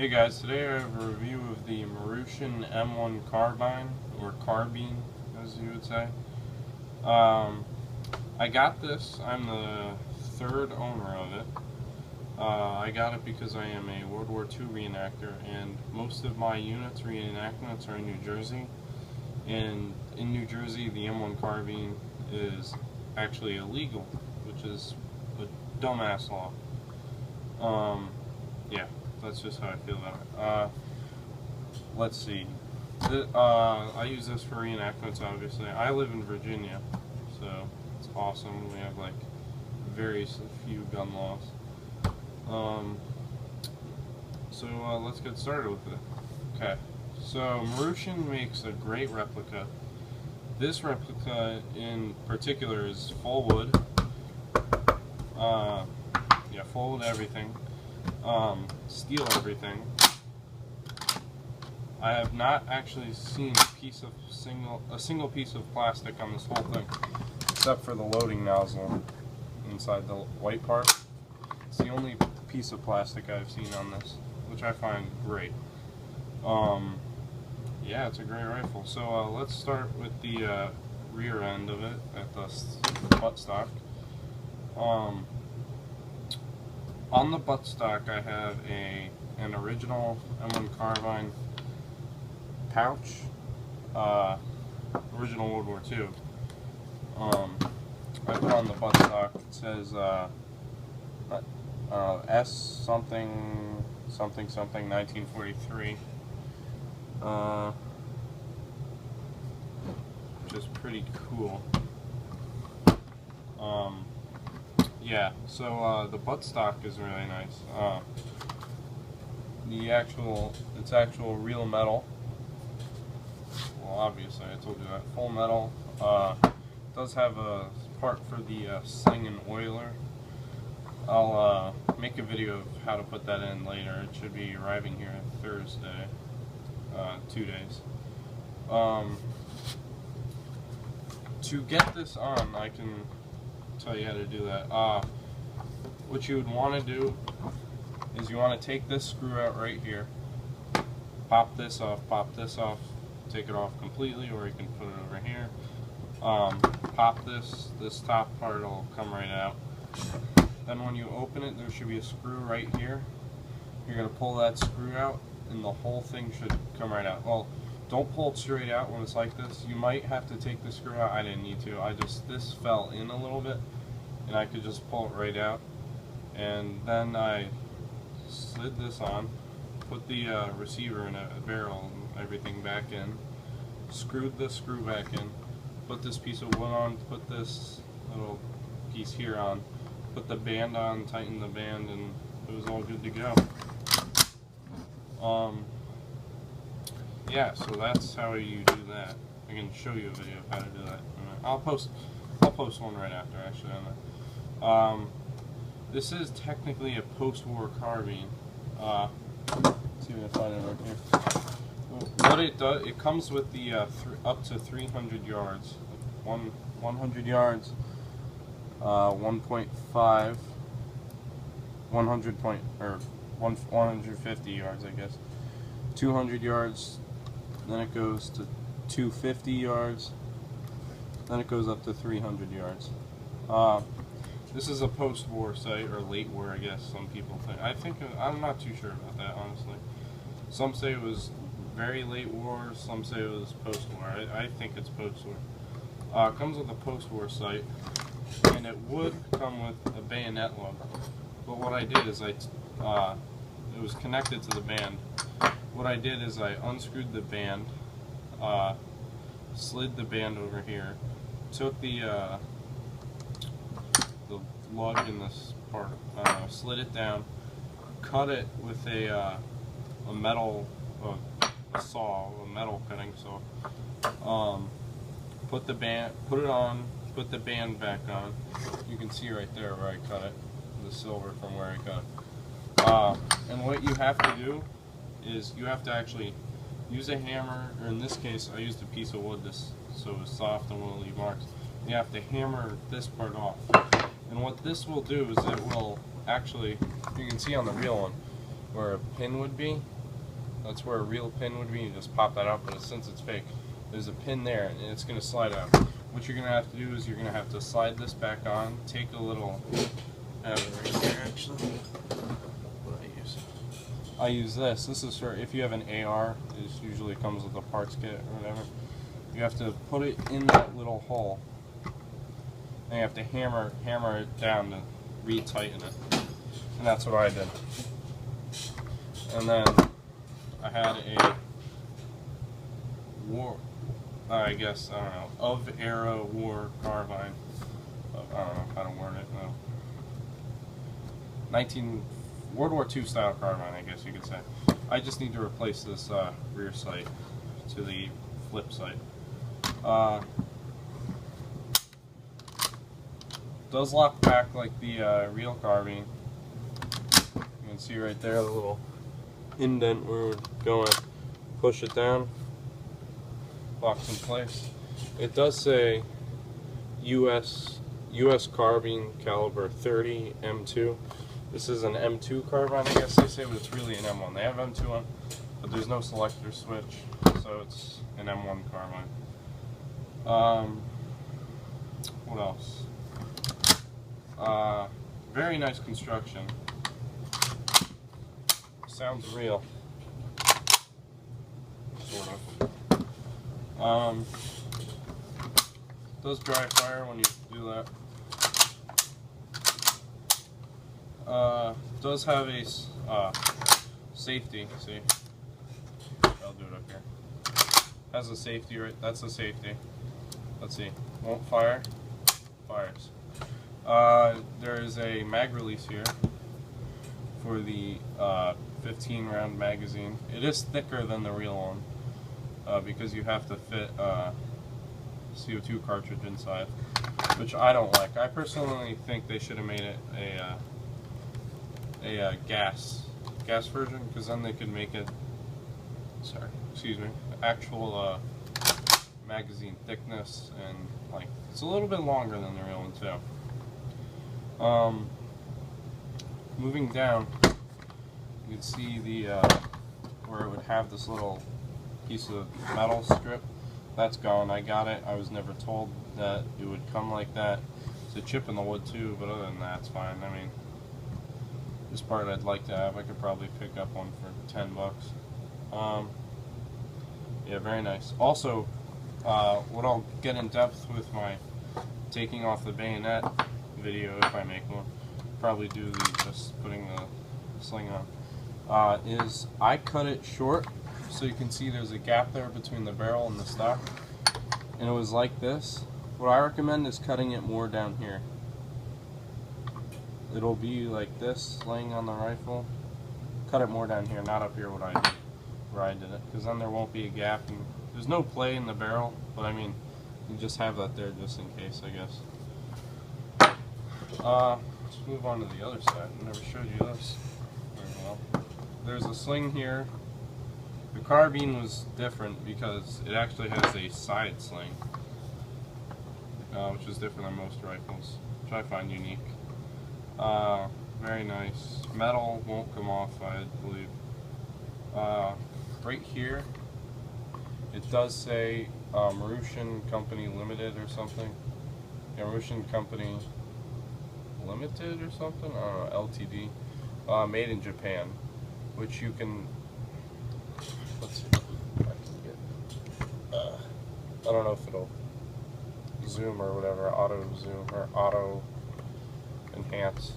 Hey guys, today I have a review of the Marushin M1 Carbine, or Carbine as you would say. I got this, I'm the third owner of it. I got it because I am a World War II reenactor, and most of my units, reenactments, are in New Jersey. And in New Jersey, the M1 Carbine is actually illegal, which is a dumbass law. Yeah, that's just how I feel about it. Let's see. I use this for reenactments, obviously. I live in Virginia, so it's awesome. We have like very few gun laws. Let's get started with it. Okay, so Marushin makes a great replica. This replica in particular is full wood. Yeah, full wood everything. Steel everything. I have not actually seen a single piece of plastic on this whole thing, except for the loading nozzle inside the white part. It's the only piece of plastic I've seen on this, which I find great. Yeah, it's a great rifle. So let's start with the rear end of it at the buttstock. On the buttstock, I have an original M1 Carbine pouch, original World War II. I put on the buttstock. It says S something something something 1943, which is pretty cool. Yeah, so the buttstock is really nice. It's actual real metal. Well, obviously, I told you that. Full metal. It does have a part for the sling and oiler. I'll make a video of how to put that in later. It should be arriving here Thursday. 2 days. To get this on, I can tell you how to do that. What you would want to do is you want to take this screw out right here, pop this off, take it off completely, or you can put it over here. Pop this top part will come right out. Then when you open it, there should be a screw right here. You're going to pull that screw out and the whole thing should come right out. Well, don't pull it straight out when it's like this. You might have to take the screw out. I didn't need to. This fell in a little bit and I could just pull it right out. And then I slid this on, put the receiver in a barrel and everything back in, screwed the screw back in, put this piece of wood on, put this little piece here on, put the band on, tighten the band, and it was all good to go. Yeah, so that's how you do that. I can show you a video of how to do that. I'll post one right after, actually, on that. This is technically a post-war carbine. Let's see if I can find it right here. What it does, it comes with the up to 300 yards. 100 yards, 1.5, 150 yards, I guess. 200 yards, then it goes to 250 yards, then it goes up to 300 yards. This is a post-war site, or late war, I guess some people think. I'm not too sure about that, honestly. Some say it was very late war, some say it was post-war. I think it's post-war. It comes with a post-war site, and it would come with a bayonet lug. But what I did is it was connected to the band. What I did is I unscrewed the band, slid the band over here, took the lug in this part, slid it down, cut it with a metal, a saw, a metal cutting saw. Put the band back on. You can see right there where I cut it, the silver from where I cut it. And what you have to do is you have to actually use a hammer, or in this case I used a piece of wood so it's soft and won't leave marks. You have to hammer this part off. And what this will do is it will actually, you can see on the real one, where a pin would be. That's where a real pin would be. You just pop that out, but since it's fake, there's a pin there, and it's going to slide out. What you're going to have to do is you're going to have to slide this back on, take a little, I have it right here actually. What do I use? I use this. This is for if you have an AR, it usually comes with a parts kit or whatever. You have to put it in that little hole, and you have to hammer it down to re-tighten it. And that's what I did. And then I had a I don't know, of Era War Carbine. I don't know how to word it. No. World War II style carbine, I guess you could say. I just need to replace this rear sight to the flip sight. Does lock back like the real carbine. You can see right there the little indent where we're going. Push it down, locks in place. It does say US carbine caliber 30 M2. This is an M2 carbine, I guess they say, but it's really an M1. They have M2 on, but there's no selector switch, so it's an M1 carbine. What else? Very nice construction. Sounds real. Sort of. Does dry fire when you do that. Does have a safety. See, I'll do it up here. Has a safety right. That's a safety. Let's see. Won't fire. Fires. There is a mag release here for the 15 round magazine. It is thicker than the real one because you have to fit CO2 cartridge inside, which I don't like. I personally think they should have made it a gas version, because then they could make it, actual magazine thickness and like it's a little bit longer than the real one too. Moving down, you can see the where it would have this little piece of metal strip. That's gone. I got it. I was never told that it would come like that. It's a chip in the wood too, but other than that, it's fine. I mean, this part I'd like to have. I could probably pick up one for $10. Yeah, very nice. Also, what I'll get in depth with my taking off the bayonet video, if I make one, probably do just putting the sling on, is I cut it short so you can see there's a gap there between the barrel and the stock, and it was like this. What I recommend is cutting it more down here. It'll be like this laying on the rifle. Cut it more down here, not up here where I did it, because then there won't be a gap, and there's no play in the barrel, but I mean, you just have that there just in case, I guess. Let's move on to the other side. I never showed you this very well. There's a sling here. The carbine was different because it actually has a side sling, which is different than most rifles, which I find unique. Very nice. Metal won't come off, I believe. Right here, it does say Marushin Company Limited or something. Yeah, Marushin Company Limited or something? I don't know, LTD. Made in Japan, which you can, let's see if I can get, I don't know if it'll zoom or whatever, auto zoom or auto enhance,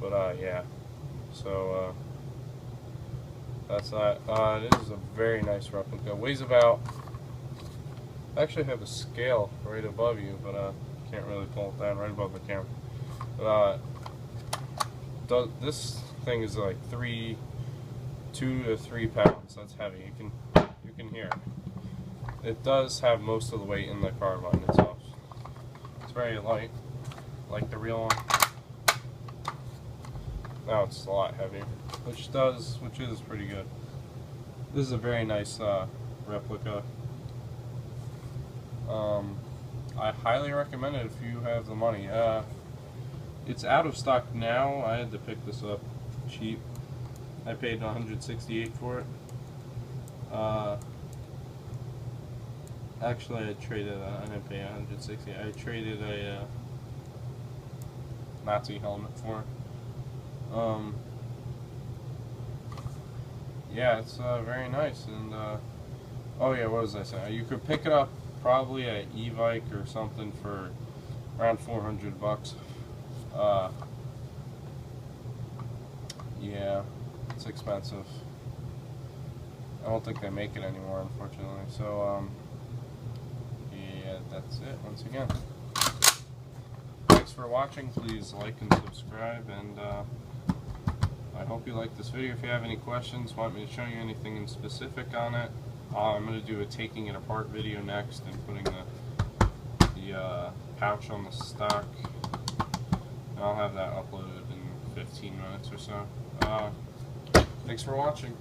but yeah, so that's that. It is a very nice replica. Weighs about, I actually have a scale right above you, but can't really pull it down, right above the camera. This thing is like 2 to 3 pounds. That's heavy. You can hear it. It does have most of the weight in the carbine itself. It's very light, like the real one. Now it's a lot heavier, which is pretty good. This is a very nice replica. I highly recommend it if you have the money. It's out of stock now. I had to pick this up cheap. I paid $168 for it. Actually, I traded. I didn't pay $160. I traded a Nazi helmet for it. Yeah, it's very nice. And oh yeah, what was I saying? You could pick it up probably at e-bike or something for around $400. Yeah, it's expensive. I don't think they make it anymore, unfortunately. So yeah, that's it. Once again, thanks for watching. Please like and subscribe, and I hope you like this video. If you have any questions, want me to show you anything in specific on it, I'm going to do a taking it apart video next and putting the pouch on the stock. And I'll have that uploaded in 15 minutes or so. Thanks for watching.